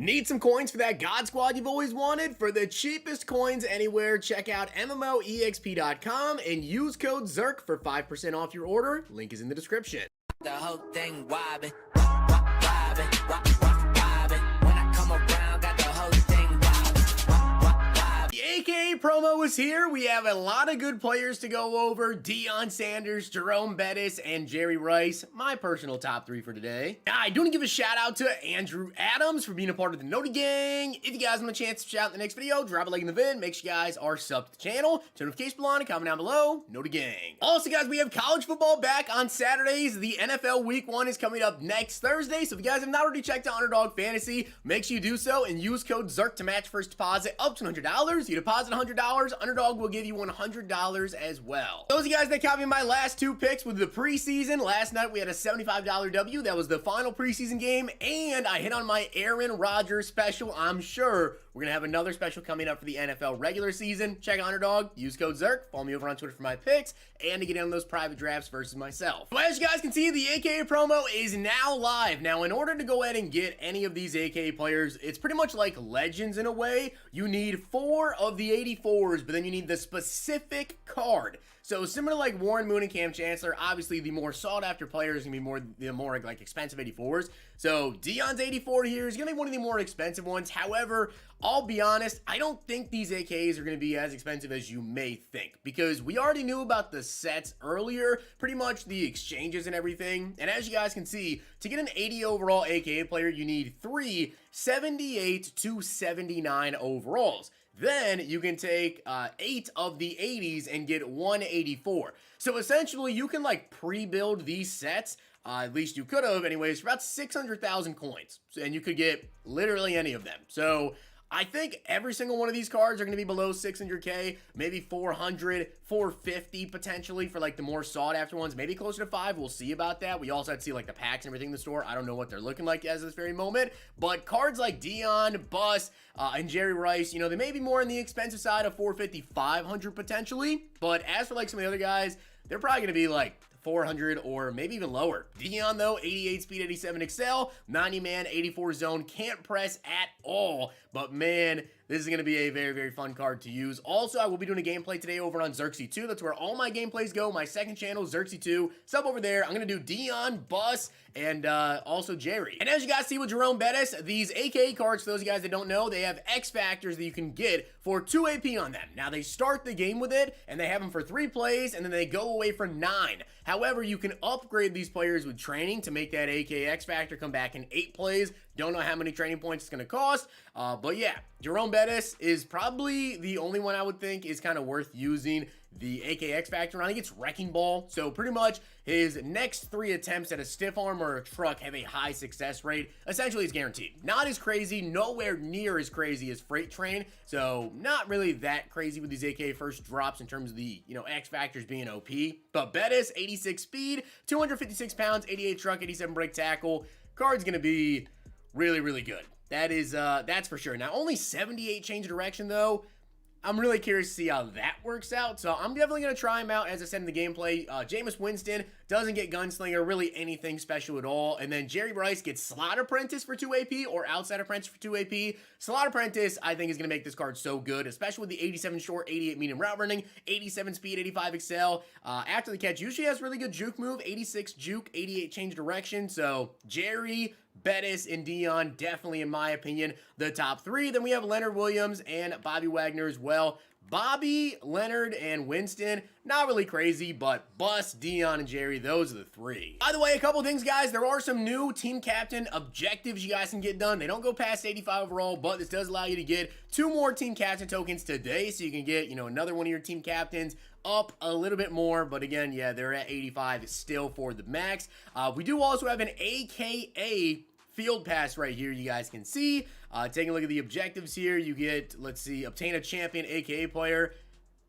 Need some coins for that God Squad you've always wanted? For the cheapest coins anywhere, check out MMOEXP.com and use code ZERK for 5% off your order. Link is in the description. The whole thing wobbin', wobbin', wobbin'. When I come around, got the whole thing wobbin'. The AKA promo is here. We have a lot of good players to go over. Deion Sanders, Jerome Bettis, and Jerry Rice. My personal top 3 for today. I do want to give a shout out to Andrew Adams for being a part of the Noti Gang. If you guys want a chance to shout out in the next video, drop a like in the vid. Make sure you guys are subbed to the channel. Turn notification bell on and comment down below. Noti Gang. Also, guys, we have college football back on Saturdays. The NFL Week 1 is coming up next Thursday. So if you guys have not already checked out Underdog Fantasy, make sure you do so and use code ZERK to match first deposit up to $100. You deposit $100, Underdog will give you $100 as well. Those of you guys that copied my last 2 picks with the preseason, last night we had a $75 W. That was the final preseason game, and I hit on my Aaron Rodgers special. I'm sure we're going to have another special coming up for the NFL regular season. Check out Underdog, use code ZERK, follow me over on Twitter for my picks, and to get in on those private drafts versus myself. So as you guys can see, the AKA promo is now live. Now, in order to go ahead and get any of these AKA players, it's pretty much like Legends in a way. You need 4 of the 84s, but then you need the specific card. So similar to like Warren Moon and Cam Chancellor, obviously the more sought after player is going to be the more like expensive 84s. So Deion's 84 here is going to be one of the more expensive ones. However, I'll be honest, I don't think these AKs are going to be as expensive as you may think, because we already knew about the sets earlier, pretty much the exchanges and everything. And as you guys can see, to get an 80 overall AKA player, you need 3 78 to 79 overalls. Then you can take 8 of the 80s and get 184. So essentially, you can like pre-build these sets. At least you could have, anyways, for about 600,000 coins. And you could get literally any of them. So I think every single one of these cards are going to be below 600k, maybe 400, 450 potentially for like the more sought after ones, maybe closer to 5. We'll see about that. We also have to see like the packs and everything in the store. I don't know what they're looking like as of this very moment, but cards like Deion, Bus, and Jerry Rice, you know, they may be more on the expensive side of 450, 500 potentially. But as for like some of the other guys, they're probably going to be like 400 or maybe even lower. Deion though, 88 speed, 87 excel, 90 man, 84 zone, can't press at all. But man, this is going to be a very, very fun card to use. Also, I will be doing a gameplay today over on Zirksee 2. That's where all my gameplays go. My second channel, Zirksee 2. Sub over there. I'm going to do Deion, Bus, and also Jerry. And as you guys see with Jerome Bettis, these AKA cards, for those of you guys that don't know, they have X factors that you can get for 2 AP on them. Now, they start the game with it, and they have them for 3 plays, and then they go away for 9. However, you can upgrade these players with training to make that AKA X factor come back in 8 plays. Don't know how many training points it's going to cost, but yeah, Jerome Bettis is probably the only one I would think is kind of worth using the AKX factor on. He gets Wrecking Ball, so pretty much his next 3 attempts at a stiff arm or a truck have a high success rate. Essentially, it's guaranteed. Not as crazy, nowhere near as crazy as Freight Train, so not really that crazy with these AK first drops in terms of the, you know, X factors being OP. But Bettis, 86 speed, 256 pounds, 88 truck, 87 brake tackle. Card's going to be really, really good. That is, that's for sure. Now, only 78 change of direction, though. I'm really curious to see how that works out. So I'm definitely going to try him out, as I said in the gameplay. Jameis Winston doesn't get Gunslinger, really anything special at all. And then Jerry Rice gets Slot Apprentice for 2 AP or Outside Apprentice for 2 AP. Slot Apprentice, I think, is going to make this card so good, especially with the 87 short, 88 medium route running, 87 speed, 85 excel. After the catch, usually has really good juke move, 86 juke, 88 change direction. So Jerry, Bettis, and Deion, definitely, in my opinion, the top 3. Then we have Leonard Williams and Bobby Wagner as well. Bobby, Leonard, and Winston, not really crazy, but Bus, Deion, and Jerry, those are the 3. By the way, a couple things, guys. There are some new team captain objectives you guys can get done. They don't go past 85 overall, but this does allow you to get 2 more team captain tokens today, so you can get, you know, another one of your team captains up a little bit more. But again, yeah, they're at 85 still for the max. We do also have an AKA field pass right here, you guys can see. Taking a look at the objectives here, you get, let's see, obtain a champion AKA player.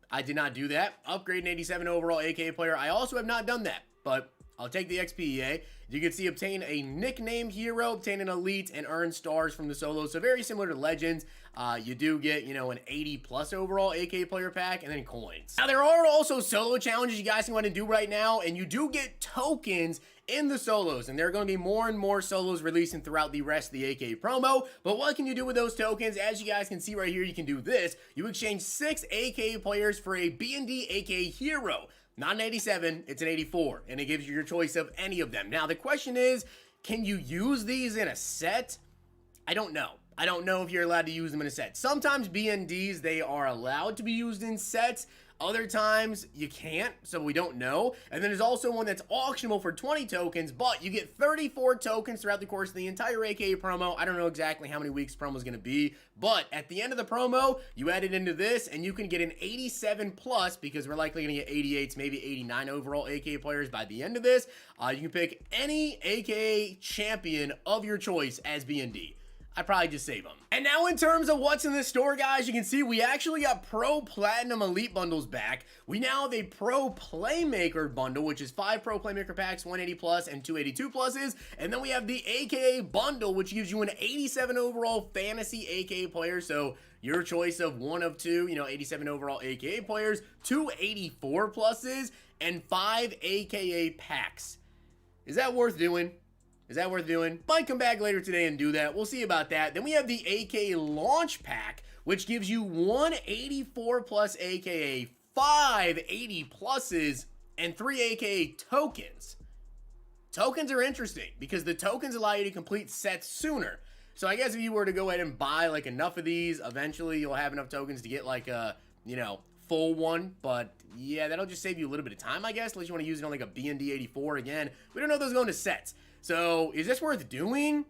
I did not do that. Upgrade an 87 overall AKA player. I also have not done that, but I'll take the XPEA. You can see obtain a nickname hero, obtain an elite, and earn stars from the solo. So very similar to Legends. You do get, you know, an 80 plus overall AK player pack and then coins. Now there are also solo challenges you guys can go ahead and do right now, and you do get tokens in the solos, and there are going to be more and more solos releasing throughout the rest of the AK promo. But what can you do with those tokens? As you guys can see right here, you can do this. You exchange 6 AK players for a B&D AK hero. Not an 87, it's an 84, and it gives you your choice of any of them. Now, the question is, can you use these in a set? I don't know. I don't know if you're allowed to use them in a set. Sometimes BNDs, they are allowed to be used in sets. Other times, you can't, so we don't know. And then there's also one that's auctionable for 20 tokens, but you get 34 tokens throughout the course of the entire AK promo. I don't know exactly how many weeks promo is going to be, but at the end of the promo, you add it into this, and you can get an 87 plus, because we're likely going to get 88s, maybe 89 overall AK players by the end of this. You can pick any AK champion of your choice as BND. I'd probably just save them. And now in terms of what's in this store, guys, you can see we actually got Pro Platinum Elite bundles back. We now have a Pro Playmaker bundle, which is 5 Pro Playmaker packs, 180 plus and 282 pluses. And then we have the AKA bundle, which gives you an 87 overall fantasy AKA player. So your choice of one of two, you know, 87 overall AKA players, 284 pluses, and 5 AKA packs. Is that worth doing? Is that worth doing? Might come back later today and do that. We'll see about that. Then we have the AK Launch Pack, which gives you 184 plus AKA, 5 80 pluses, and 3 AKA tokens. Tokens are interesting because the tokens allow you to complete sets sooner. So I guess if you were to go ahead and buy like enough of these, eventually you'll have enough tokens to get like a, you know, full one. But yeah, that'll just save you a little bit of time, I guess, unless you want to use it on like a BND 84 again. We don't know if those go into sets. So, is this worth doing?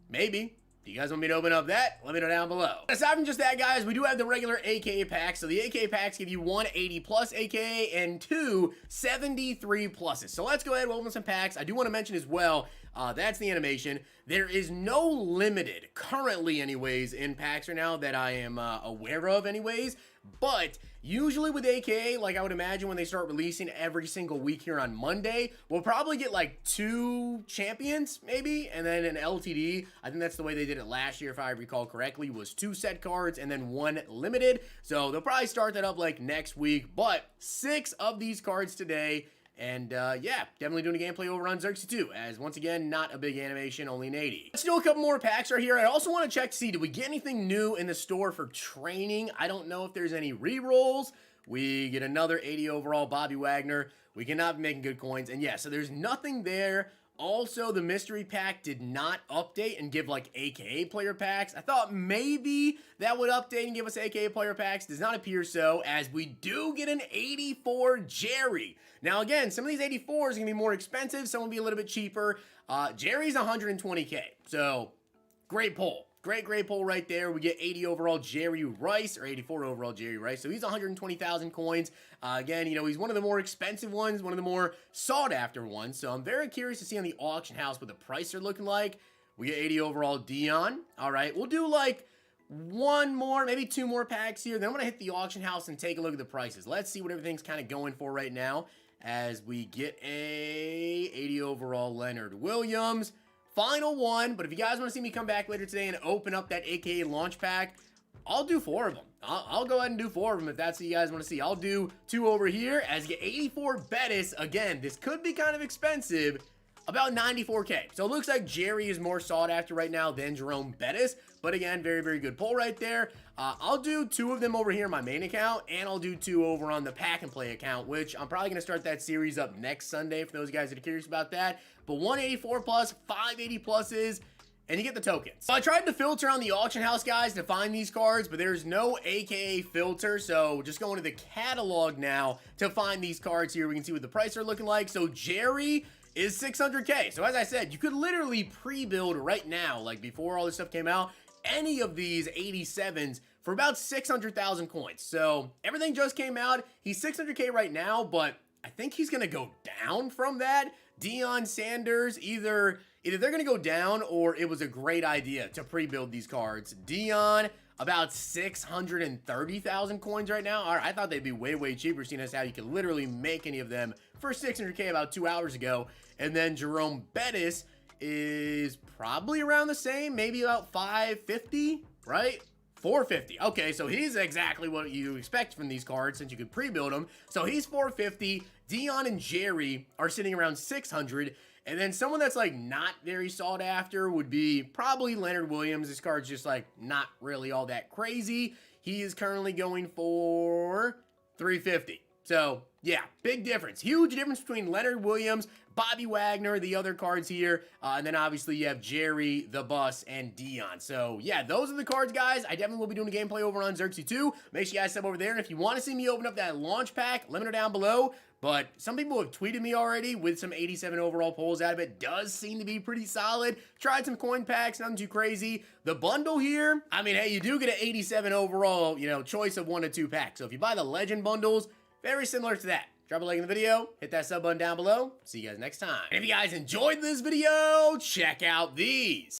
Maybe. If you guys want me to open up that, let me know down below. Aside from just that, guys, we do have the regular AKA packs. So, the AKA packs give you 180 plus AKA and 2 73 pluses. So, let's go ahead and open some packs. I do want to mention as well, that's the animation. There is no limited, currently anyways, in packs right now that I am aware of anyways. But usually with AKA, like I would imagine when they start releasing every single week here on Monday, we'll probably get like 2 champions maybe, and then an LTD. I think that's the way they did it last year, if I recall correctly, was 2 set cards and then 1 limited. So they'll probably start that up like next week, but 6 of these cards today. And yeah, definitely doing a gameplay over on Zirksee 2, as once again, not a big animation, only an 80. Let's do a couple more packs right here. I also want to check to see, did we get anything new in the store for training? I don't know if there's any re-rolls. We get another 80 overall Bobby Wagner. We cannot be making good coins. And yeah, so there's nothing there. Also, the mystery pack did not update and give like AKA player packs. I thought maybe that would update and give us AKA player packs. Does not appear so, as we do get an 84 Jerry. Now again, some of these 84s are going to be more expensive. Some will be a little bit cheaper. Jerry's 120K. So, great pull. Great pull right there. We get 80 overall Jerry Rice, or 84 overall Jerry Rice. So he's 120,000 coins. Again, you know, he's one of the more expensive ones, one of the more sought after ones. So I'm very curious to see on the auction house what the price are looking like. We get 80 overall Dion. All right, we'll do like 1 more, maybe 2 more packs here. Then I'm going to hit the auction house and take a look at the prices. Let's see what everything's kind of going for right now as we get a 80 overall Leonard Williams. Final one, but if you guys want to see me come back later today and open up that AKA launch pack, I'll do 4 of them. I'll go ahead and do 4 of them if that's what you guys want to see. I'll do 2 over here as you get 84 Bettis. Again, this could be kind of expensive, about 94K. So it looks like Jerry is more sought after right now than Jerome Bettis. But again, very good pull right there. I'll do 2 of them over here in my main account, and I'll do 2 over on the Pack and Play account, which I'm probably going to start that series up next Sunday for those guys that are curious about that. But 184 plus, 580 pluses, and you get the tokens. So I tried to filter on the auction house, guys, to find these cards, but there's no AKA filter. So just going to the catalog now to find these cards here. We can see what the prices are looking like. So Jerry is 600K. So as I said, you could literally pre-build right now, like before all this stuff came out, any of these 87s for about 600,000 coins. So everything just came out. He's 600K right now, but I think he's going to go down from that. Deion Sanders, either either they're going to go down or it was a great idea to pre-build these cards. Dion, about 630,000 coins right now. All right, I thought they'd be way cheaper, seeing as how you could literally make any of them for 600k about 2 hours ago. And then Jerome Bettis is probably around the same, maybe about 550, right? 450. Okay, so he's exactly what you expect from these cards since you could pre-build them. So he's 450. Dion and Jerry are sitting around 600. And then someone that's like not very sought after would be probably Leonard Williams. This card's just like not really all that crazy. He is currently going for 350. So yeah, big difference. Huge difference between Leonard Williams, Bobby Wagner, the other cards here. And then obviously you have Jerry, the Bus, and Dion. So yeah, those are the cards, guys. I definitely will be doing a gameplay over on Zirksee 2. Make sure you guys sub over there. And if you want to see me open up that launch pack, let me know down below. But some people have tweeted me already with some 87 overall pulls out of it. Does seem to be pretty solid. Tried some coin packs, nothing too crazy. The bundle here, I mean, hey, you do get an 87 overall, you know, choice of 1 to 2 packs. So if you buy the legend bundles, very similar to that. Drop a like in the video, hit that sub button down below. See you guys next time. And if you guys enjoyed this video, check out these.